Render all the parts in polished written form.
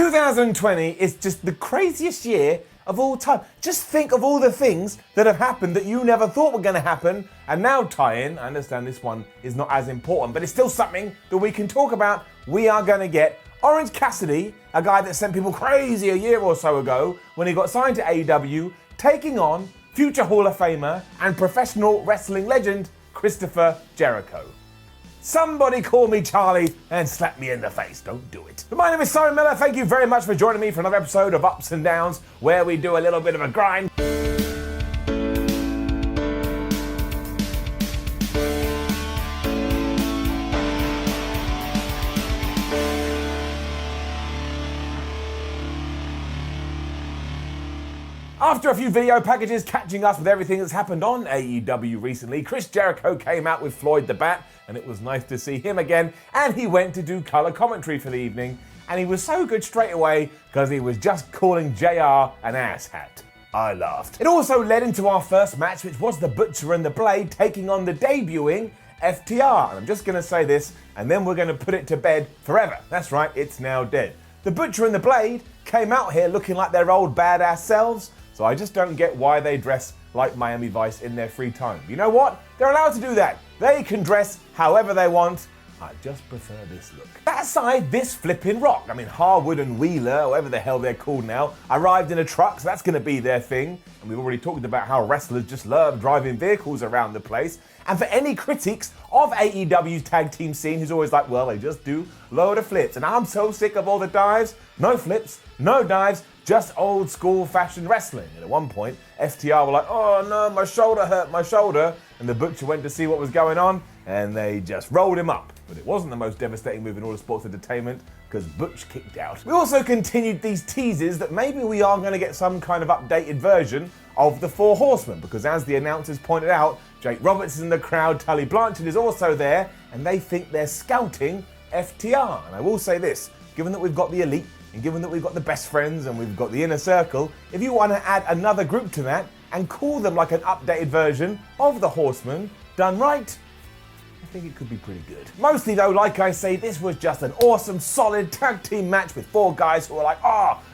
2020 is just the craziest year of all time. Just think of all the things that have happened that you never thought were going to happen. And now tie-in, I understand this one is not as important, but it's still something that we can talk about. We are going to get Orange Cassidy, a guy that sent people crazy a year or so ago when he got signed to AEW, taking on future Hall of Famer and professional wrestling legend Chris Jericho. Somebody call me Charlie and slap me in the face. Don't do it. But my name is Simon Miller. Thank you very much for joining me for another episode of Ups and Downs, where we do a little bit of a grind. After a few video packages catching us with everything that's happened on AEW recently, Chris Jericho came out with Floyd the Bat, and it was nice to see him again, and he went to do colour commentary for the evening, and he was so good straight away because he was just calling JR an asshat. I laughed. It also led into our first match, which was the Butcher and the Blade taking on the debuting FTR, and I'm just going to say this, and then we're going to put it to bed forever. That's right, it's now dead. The Butcher and the Blade came out here looking like their old badass selves, so I just don't get why they dress like Miami Vice in their free time. You know what? They're allowed to do that. They can dress however they want. I just prefer this look. That aside, this flipping rock. I mean, Harwood and Wheeler, whatever the hell they're called now, arrived in a truck, so that's going to be their thing. And we've already talked about how wrestlers just love driving vehicles around the place. And for any critics of AEW's tag team scene who's always like, well, they just do load of flips. And I'm so sick of all the dives. No flips, no dives, just old school fashioned wrestling. And at one point, FTR were like, oh no, my shoulder hurt, my shoulder. And the Butcher went to see what was going on, and they just rolled him up. But it wasn't the most devastating move in all of sports entertainment, because Butch kicked out. We also continued these teases that maybe we are going to get some kind of updated version of the Four Horsemen, because as the announcers pointed out, Jake Roberts is in the crowd, Tully Blanchard is also there, and they think they're scouting FTR. And I will say this, given that we've got the Elite, and given that we've got the Best Friends, and we've got the Inner Circle, if you want to add another group to that, and call them like an updated version of the Horsemen, done right, I think it could be pretty good. Mostly though, like I say, this was just an awesome, solid tag team match with four guys who were like,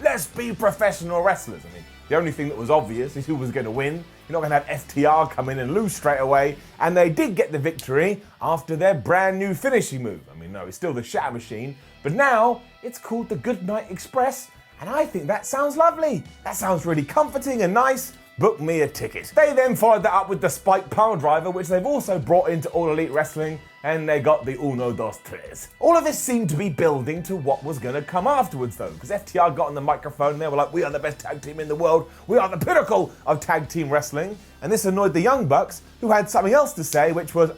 let's be professional wrestlers. I mean, the only thing that was obvious is who was going to win. You're not going to have FTR come in and lose straight away. And they did get the victory after their brand new finishing move. I mean, no, it's still the Shatter Machine, but now it's called the Goodnight Express. And I think that sounds lovely. That sounds really comforting and nice. Book me a ticket. They then followed that up with the Spike Piledriver, which they've also brought into All Elite Wrestling, and they got the Uno, Dos, Tres. All of this seemed to be building to what was going to come afterwards though, because FTR got on the microphone and they were like, we are the best tag team in the world, we are the pinnacle of tag team wrestling, and this annoyed the Young Bucks, who had something else to say, which was,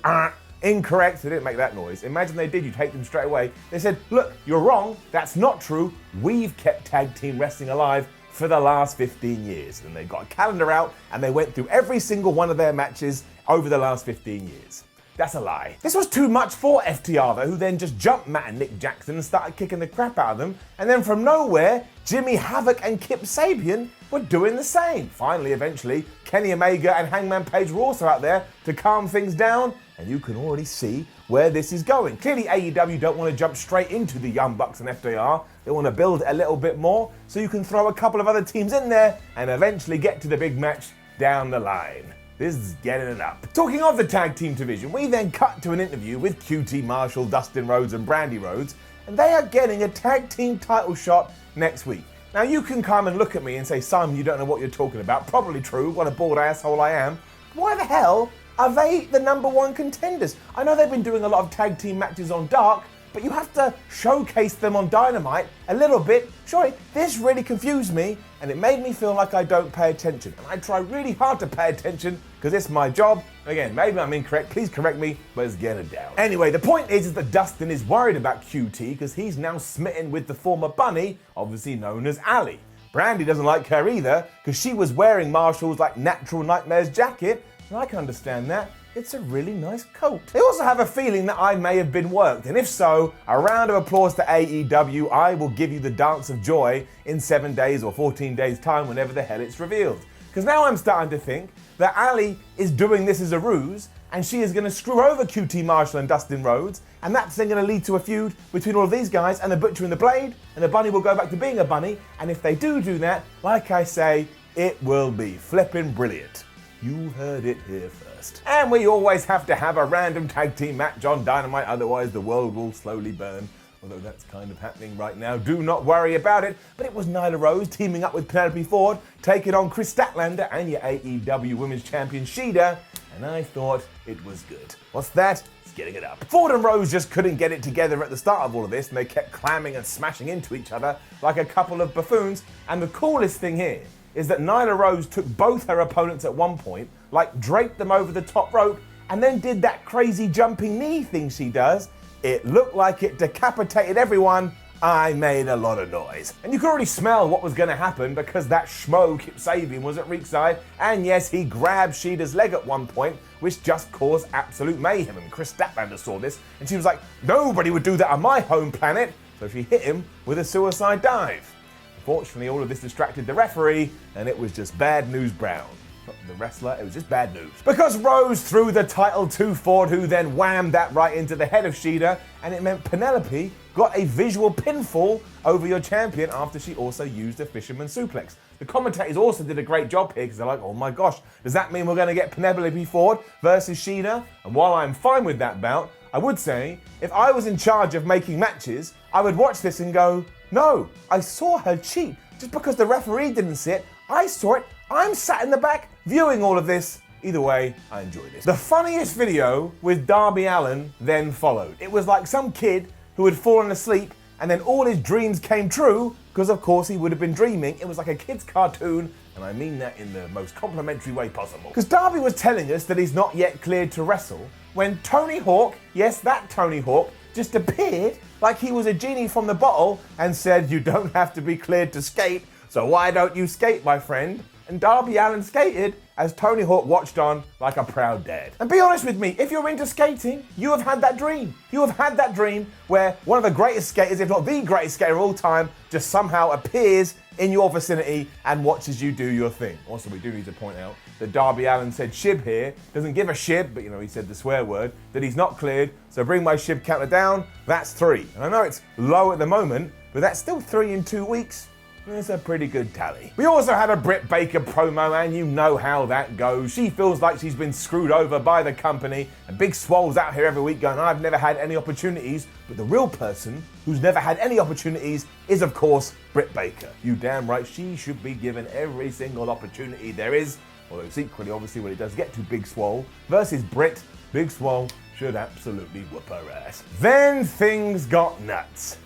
incorrect. They didn't make that noise. Imagine they did, you'd hate them straight away. They said, look, you're wrong, that's not true, we've kept tag team wrestling alive for the last 15 years. And they got a calendar out and they went through every single one of their matches over the last 15 years. That's a lie. This was too much for FTR though, who then just jumped Matt and Nick Jackson and started kicking the crap out of them. And then from nowhere, Jimmy Havoc and Kip Sabian were doing the same. Finally, eventually, Kenny Omega and Hangman Page were also out there to calm things down. And you can already see where this is going. Clearly, AEW don't want to jump straight into the Young Bucks and FTR. They want to build a little bit more, so you can throw a couple of other teams in there and eventually get to the big match down the line. This is getting it up. Talking of the tag team division, we then cut to an interview with QT Marshall, Dustin Rhodes and Brandy Rhodes, and they are getting a tag team title shot next week. Now you can come and look at me and say, Simon, you don't know what you're talking about. Probably true, what a bored asshole I am. Why the hell are they the number one contenders? I know they've been doing a lot of tag team matches on Dark, but you have to showcase them on Dynamite a little bit. Sorry, this really confused me, and it made me feel like I don't pay attention. And I try really hard to pay attention, because it's my job. Again, maybe I'm incorrect, please correct me, but let's get it down. Anyway, the point is that Dustin is worried about QT, because he's now smitten with the former bunny, obviously known as Ali. Brandy doesn't like her either, because she was wearing Marshall's Natural Nightmares jacket, and I can understand that. It's a really nice coat. They also have a feeling that I may have been worked, and if so, a round of applause to AEW. I will give you the dance of joy in 7 days or 14 days time, whenever the hell it's revealed. Because now I'm starting to think that Ali is doing this as a ruse, and she is going to screw over QT Marshall and Dustin Rhodes, and that's then going to lead to a feud between all of these guys and the Butcher and the Blade, and the Bunny will go back to being a bunny, and if they do that, like I say, it will be flippin' brilliant. You heard it here first. And we always have to have a random tag team match on Dynamite, otherwise the world will slowly burn. Although that's kind of happening right now, do not worry about it. But it was Nyla Rose teaming up with Penelope Ford, taking on Chris Statlander and your AEW Women's Champion Shida, and I thought it was good. What's that? It's getting it up. Ford and Rose just couldn't get it together at the start of all of this, and they kept clamming and smashing into each other like a couple of buffoons. And the coolest thing here is that Nyla Rose took both her opponents at one point, like draped them over the top rope, and then did that crazy jumping knee thing she does. It looked like it decapitated everyone. I made a lot of noise. And you could already smell what was going to happen because that schmo Kip Sabian was at ringside, and yes, he grabbed Shida's leg at one point, which just caused absolute mayhem. And Chris Statlander saw this, and she was like, nobody would do that on my home planet. So she hit him with a suicide dive. Unfortunately, all of this distracted the referee, and it was just bad news Brown. Not the wrestler, it was just bad news. Because Rose threw the title to Ford, who then whammed that right into the head of Shida, and it meant Penelope got a visual pinfall over your champion after she also used a fisherman suplex. The commentators also did a great job here because they're like, oh my gosh, does that mean we're going to get Penelope Ford versus Shida? And while I'm fine with that bout, I would say, if I was in charge of making matches, I would watch this and go, no, I saw her cheat. Just because the referee didn't see it, I saw it. I'm sat in the back viewing all of this. Either way, I enjoyed it. The funniest video with Darby Allin then followed. It was like some kid who had fallen asleep and then all his dreams came true because of course he would have been dreaming. It was like a kid's cartoon, and I mean that in the most complimentary way possible. Because Darby was telling us that he's not yet cleared to wrestle when Tony Hawk, yes, that Tony Hawk, just appeared like he was a genie from the bottle and said, you don't have to be cleared to skate, so why don't you skate, my friend? And Darby Allin skated as Tony Hawk watched on like a proud dad. And be honest with me, if you're into skating, you have had that dream. You have had that dream where one of the greatest skaters, if not the greatest skater of all time, just somehow appears in your vicinity and watches you do your thing. Also, we do need to point out that Darby Allin said shib here, doesn't give a shib, but he said the swear word, that he's not cleared, so bring my shib counter down, that's 3. And I know it's low at the moment, but that's still 3 in 2 weeks. It's a pretty good tally. We also had a Britt Baker promo, and you know how that goes. She feels like she's been screwed over by the company, and Big Swole's out here every week going, I've never had any opportunities, but the real person who's never had any opportunities is, of course, Britt Baker. You damn right, she should be given every single opportunity there is, although it's equally, obviously, when it does get to Big Swole versus Britt, Big Swole should absolutely whoop her ass. Then things got nuts.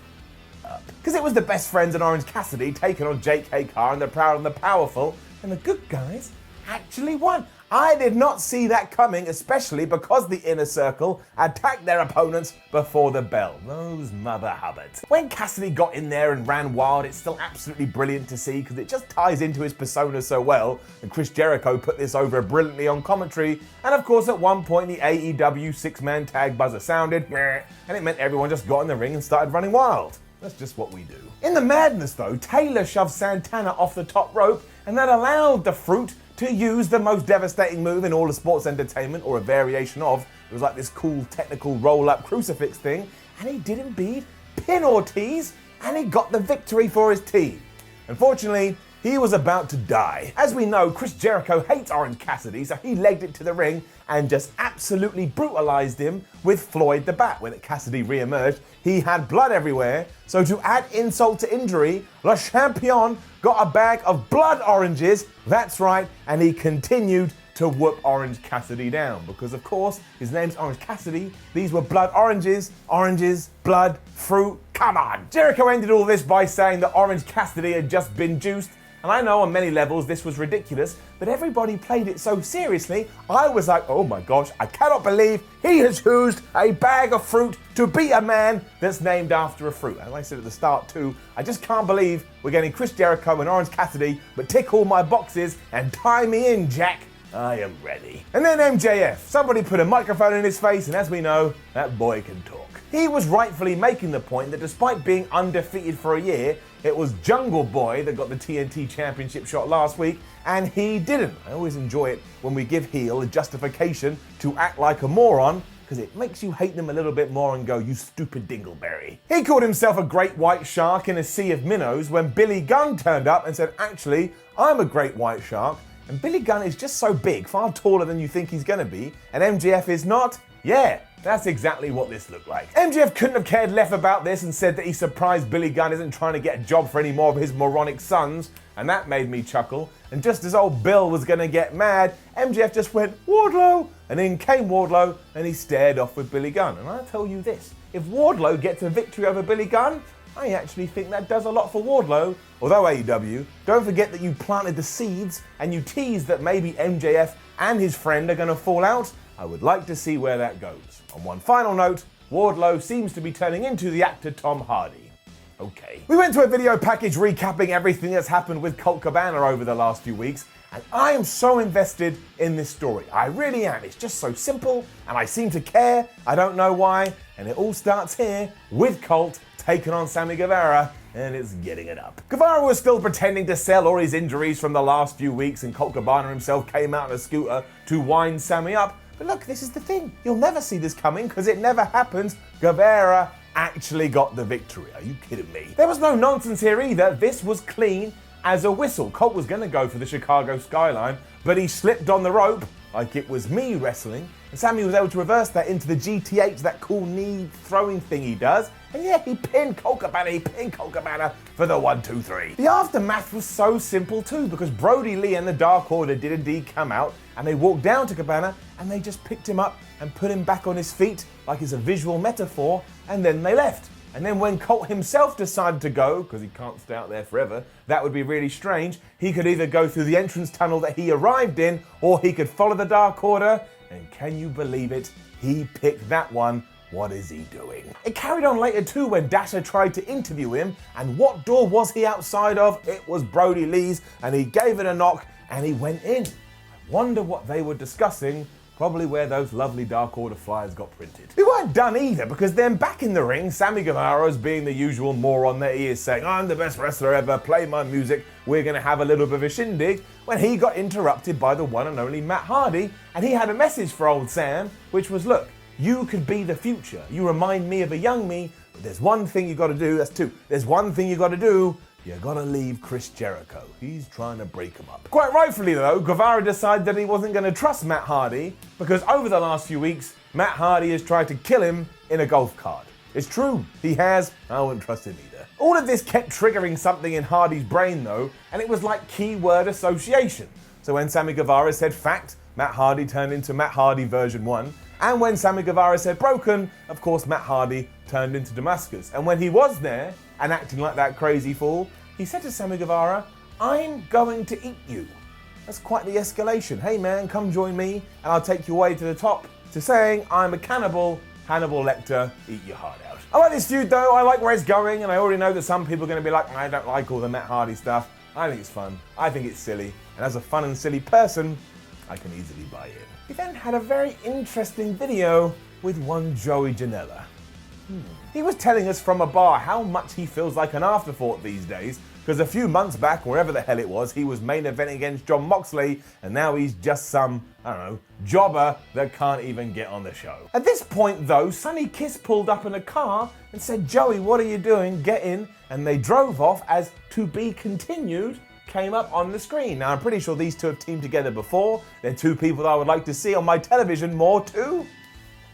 Because it was the Best Friends and Orange Cassidy taking on Jake Carr and the Proud and the Powerful, and the good guys actually won. I did not see that coming, especially because the Inner Circle attacked their opponents before the bell. Those mother hubbards. When Cassidy got in there and ran wild, it's still absolutely brilliant to see because it just ties into his persona so well, and Chris Jericho put this over brilliantly on commentary, and of course at one point the AEW 6-man tag buzzer sounded, and it meant everyone just got in the ring and started running wild. That's just what we do. In the madness though, Taylor shoved Santana off the top rope, and that allowed the Fruit to use the most devastating move in all of sports entertainment, or a variation of. It was like this cool technical roll-up crucifix thing, and he did indeed pin Ortiz, and he got the victory for his team. Unfortunately, he was about to die. As we know, Chris Jericho hates Orange Cassidy, so he legged it to the ring and just absolutely brutalized him with Floyd the Bat. When Cassidy re-emerged, he had blood everywhere, so to add insult to injury, Le Champion got a bag of blood oranges, that's right, and he continued to whoop Orange Cassidy down, because of course, his name's Orange Cassidy, these were blood oranges, blood, fruit, come on! Jericho ended all this by saying that Orange Cassidy had just been juiced, and I know on many levels this was ridiculous, but everybody played it so seriously, I was like, oh my gosh, I cannot believe he has used a bag of fruit to beat a man that's named after a fruit. As I said at the start too, I just can't believe we're getting Chris Jericho and Orange Cassidy, but tick all my boxes and tie me in, Jack. I am ready. And then MJF, somebody put a microphone in his face, and as we know, that boy can talk. He was rightfully making the point that despite being undefeated for a year, it was Jungle Boy that got the TNT Championship shot last week, and he didn't. I always enjoy it when we give heel a justification to act like a moron, because it makes you hate them a little bit more and go, you stupid dingleberry. He called himself a great white shark in a sea of minnows when Billy Gunn turned up and said, actually, I'm a great white shark, and Billy Gunn is just so big, far taller than you think he's gonna be, and MJF is not? Yeah, that's exactly what this looked like. MJF couldn't have cared less about this and said that he's surprised Billy Gunn isn't trying to get a job for any more of his moronic sons, and that made me chuckle. And just as old Bill was gonna get mad, MJF just went, Wardlow! And in came Wardlow, and he stared off with Billy Gunn. And I'll tell you this, if Wardlow gets a victory over Billy Gunn, I actually think that does a lot for Wardlow. Although AEW, don't forget that you planted the seeds and you teased that maybe MJF and his friend are gonna fall out. I would like to see where that goes. On one final note, Wardlow seems to be turning into the actor Tom Hardy. Okay. We went to a video package recapping everything that's happened with Colt Cabana over the last few weeks, and I am so invested in this story. I really am. It's just so simple, and I seem to care. I don't know why, and it all starts here with Colt taking on Sammy Guevara, and it's getting it up. Guevara was still pretending to sell all his injuries from the last few weeks, and Colt Cabana himself came out on a scooter to wind Sammy up. But look, this is the thing. You'll never see this coming because it never happens. Guevara actually got the victory. Are you kidding me? There was no nonsense here either. This was clean as a whistle. Colt was going to go for the Chicago skyline, but he slipped on the rope like it was me wrestling. And Sammy was able to reverse that into the GTH, that cool knee throwing thing he does. And yeah, he pinned Colt Cabana for the 1, 2, 3. The aftermath was so simple too, because Brody Lee and the Dark Order did indeed come out, and they walked down to Cabana and they just picked him up and put him back on his feet like it's a visual metaphor, and then they left. And then when Colt himself decided to go, because he can't stay out there forever, that would be really strange, he could either go through the entrance tunnel that he arrived in, or he could follow the Dark Order, and can you believe it? He picked that one. What is he doing? It carried on later too when Dasher tried to interview him, and what door was he outside of? It was Brody Lee's, and he gave it a knock and he went in. I wonder what they were discussing, probably where those lovely Dark Order flyers got printed. We weren't done either, because then back in the ring, Sammy Guevara, being the usual moron that he is, saying, I'm the best wrestler ever, play my music, we're gonna have a little bit of a shindig, when he got interrupted by the one and only Matt Hardy, and he had a message for old Sam, which was, look, you could be the future. You remind me of a young me, but there's one thing you gotta do, that's two. There's one thing you gotta do, you gotta leave Chris Jericho. He's trying to break him up. Quite rightfully though, Guevara decided that he wasn't gonna trust Matt Hardy, because over the last few weeks, Matt Hardy has tried to kill him in a golf cart. It's true, he has, I wouldn't trust him either. All of this kept triggering something in Hardy's brain though, and it was like keyword association. So when Sammy Guevara said fact, Matt Hardy turned into Matt Hardy version 1. And when Sammy Guevara said broken, of course Matt Hardy turned into Damascus. And when he was there, and acting like that crazy fool, he said to Sammy Guevara, I'm going to eat you. That's quite the escalation. Hey man, come join me, and I'll take you away to the top. To saying, I'm a cannibal, Hannibal Lecter, eat your heart out. I like this feud though, I like where it's going, and I already know that some people are going to be like, I don't like all the Matt Hardy stuff. I think it's fun, I think it's silly, and as a fun and silly person, I can easily buy in. He then had a very interesting video with one Joey Janela. He was telling us from a bar how much he feels like an afterthought these days, because a few months back, wherever the hell it was, he was main eventing against Jon Moxley, and now he's just some, I don't know, jobber that can't even get on the show. At this point though, Sonny Kiss pulled up in a car and said, Joey, what are you doing? Get in. And they drove off as To Be Continued came up on the screen. Now I'm pretty sure these two have teamed together before. They're two people that I would like to see on my television more too.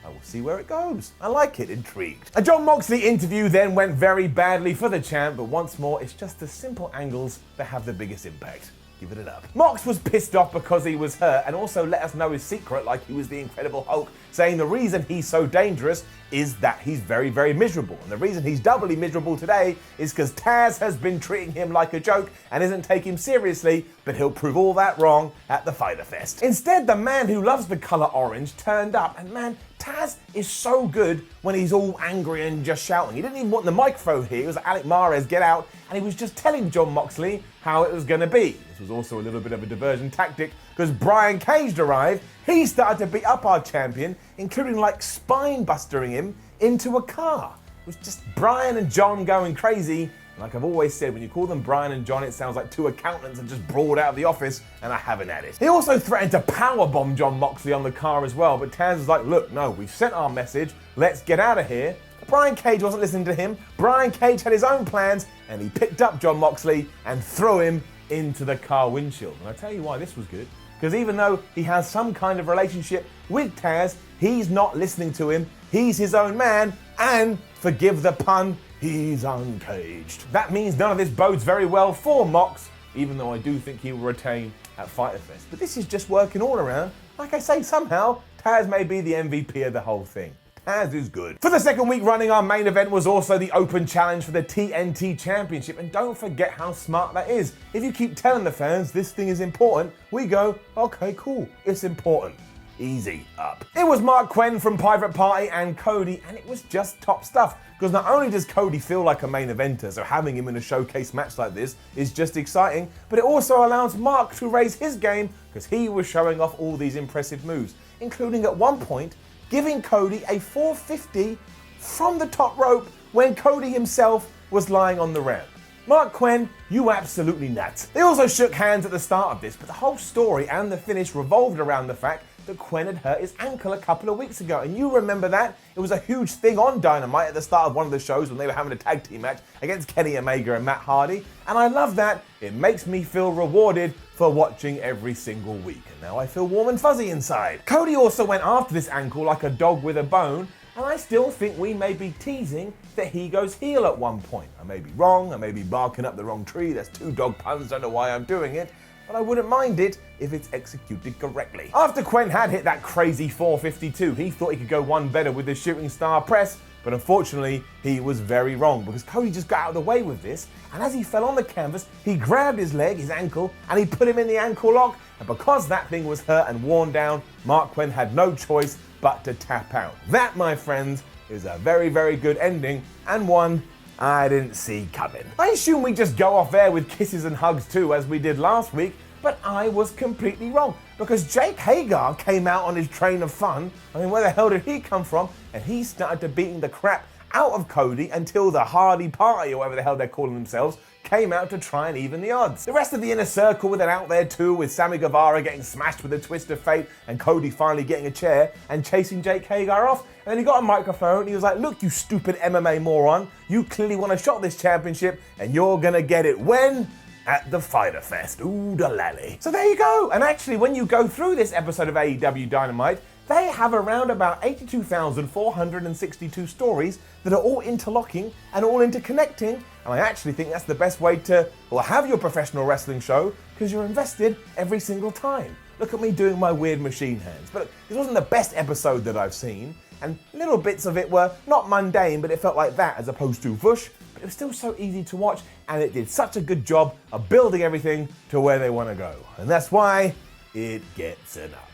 I will see where it goes. I like it, intrigued. A Jon Moxley interview then went very badly for the champ, but once more, it's just the simple angles that have the biggest impact. Give it up. Mox was pissed off because he was hurt and also let us know his secret like he was the Incredible Hulk, saying the reason he's so dangerous is that he's very, very miserable. And the reason he's doubly miserable today is because Taz has been treating him like a joke and isn't taking him seriously, but he'll prove all that wrong at the Fyter Fest. Instead, the man who loves the color orange turned up, and man, Taz is so good when he's all angry and just shouting. He didn't even want the microphone here. It was Alec Mares, get out, and he was just telling Jon Moxley how it was going to be. This was also a little bit of a diversion tactic because Brian Cage arrived. He started to beat up our champion, including like spine bustering him into a car. It was just Brian and Jon going crazy. Like I've always said, when you call them Brian and Jon, it sounds like two accountants have just brawled out of the office, and I haven't had it. He also threatened to powerbomb Jon Moxley on the car as well, but Taz was like, look, no, we've sent our message, let's get out of here. But Brian Cage wasn't listening to him. Brian Cage had his own plans, and he picked up Jon Moxley and threw him into the car windshield. And I'll tell you why this was good. Because even though he has some kind of relationship with Taz, he's not listening to him. He's his own man, and, forgive the pun, he's uncaged. That means none of this bodes very well for Mox, even though I do think he will retain at Fyter Fest. But this is just working all around. Like I say, somehow, Taz may be the MVP of the whole thing. Taz is good. For the second week running, our main event was also the open challenge for the TNT Championship. And don't forget how smart that is. If you keep telling the fans this thing is important, we go, okay, cool, it's important. Easy up. It was Mark Quinn from Private Party and Cody, and it was just top stuff. Because not only does Cody feel like a main eventer, so having him in a showcase match like this is just exciting, but it also allows Mark to raise his game because he was showing off all these impressive moves, including at one point giving Cody a 450 from the top rope when Cody himself was lying on the ramp. Mark Quinn, you absolutely nuts. They also shook hands at the start of this, but the whole story and the finish revolved around the fact that Quinn had hurt his ankle a couple of weeks ago. And you remember that? It was a huge thing on Dynamite at the start of one of the shows when they were having a tag team match against Kenny Omega and Matt Hardy. And I love that. It makes me feel rewarded for watching every single week. And now I feel warm and fuzzy inside. Cody also went after this ankle like a dog with a bone. And I still think we may be teasing that he goes heel at one point. I may be wrong. I may be barking up the wrong tree. That's two dog puns. Don't know why I'm doing it. But I wouldn't mind it if it's executed correctly. After Quinn had hit that crazy 452, he thought he could go one better with the shooting star press, but unfortunately, he was very wrong because Cody just got out of the way with this, and as he fell on the canvas, he grabbed his leg, his ankle, and he put him in the ankle lock, and because that thing was hurt and worn down, Mark Quinn had no choice but to tap out. That, my friends, is a very, very good ending, and one I didn't see coming. I assume we just go off there with kisses and hugs too, as we did last week, but I was completely wrong, because Jake Hager came out on his train of fun. I mean, where the hell did he come from? And he started to beating the crap out of Cody until the Hardy Party, or whatever the hell they're calling themselves, came out to try and even the odds. The rest of the Inner Circle were then out there too, with Sammy Guevara getting smashed with a twist of fate and Cody finally getting a chair and chasing Jake Hager off. And then he got a microphone and he was like, look, you stupid MMA moron, you clearly want to shot this championship and you're gonna get it when? At the Fyter Fest. Ooh, da lally. So there you go. And actually, when you go through this episode of AEW Dynamite, they have around about 82,462 stories that are all interlocking and all interconnecting. And I actually think that's the best way to have your professional wrestling show, because you're invested every single time. Look at me doing my weird machine hands. But this wasn't the best episode that I've seen. And little bits of it were not mundane, but it felt like that as opposed to whoosh. But it was still so easy to watch, and it did such a good job of building everything to where they want to go. And that's why it gets an up.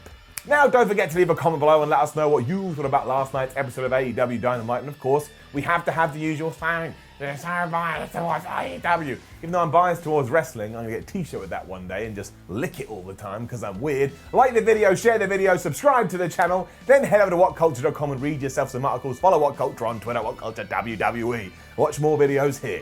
Now, don't forget to leave a comment below and let us know what you thought about last night's episode of AEW Dynamite. And of course, we have to have the usual thing. There's so biased towards AEW. Even though I'm biased towards wrestling, I'm going to get a t-shirt with that one day and just lick it all the time because I'm weird. Like the video, share the video, subscribe to the channel, then head over to WhatCulture.com and read yourself some articles. Follow WhatCulture on Twitter, WhatCulture WWE. Watch more videos here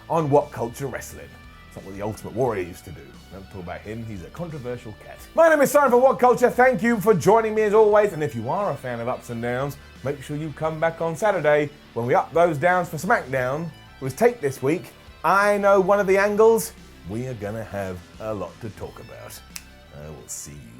on WhatCulture Wrestling. It's like what the Ultimate Warrior used to do. Don't talk about him, he's a controversial cat. My name is Simon for WhatCulture. Thank you for joining me as always. And if you are a fan of ups and downs, make sure you come back on Saturday when we up those downs for SmackDown. It was taped this week. I know one of the angles. We are gonna have a lot to talk about. I will see you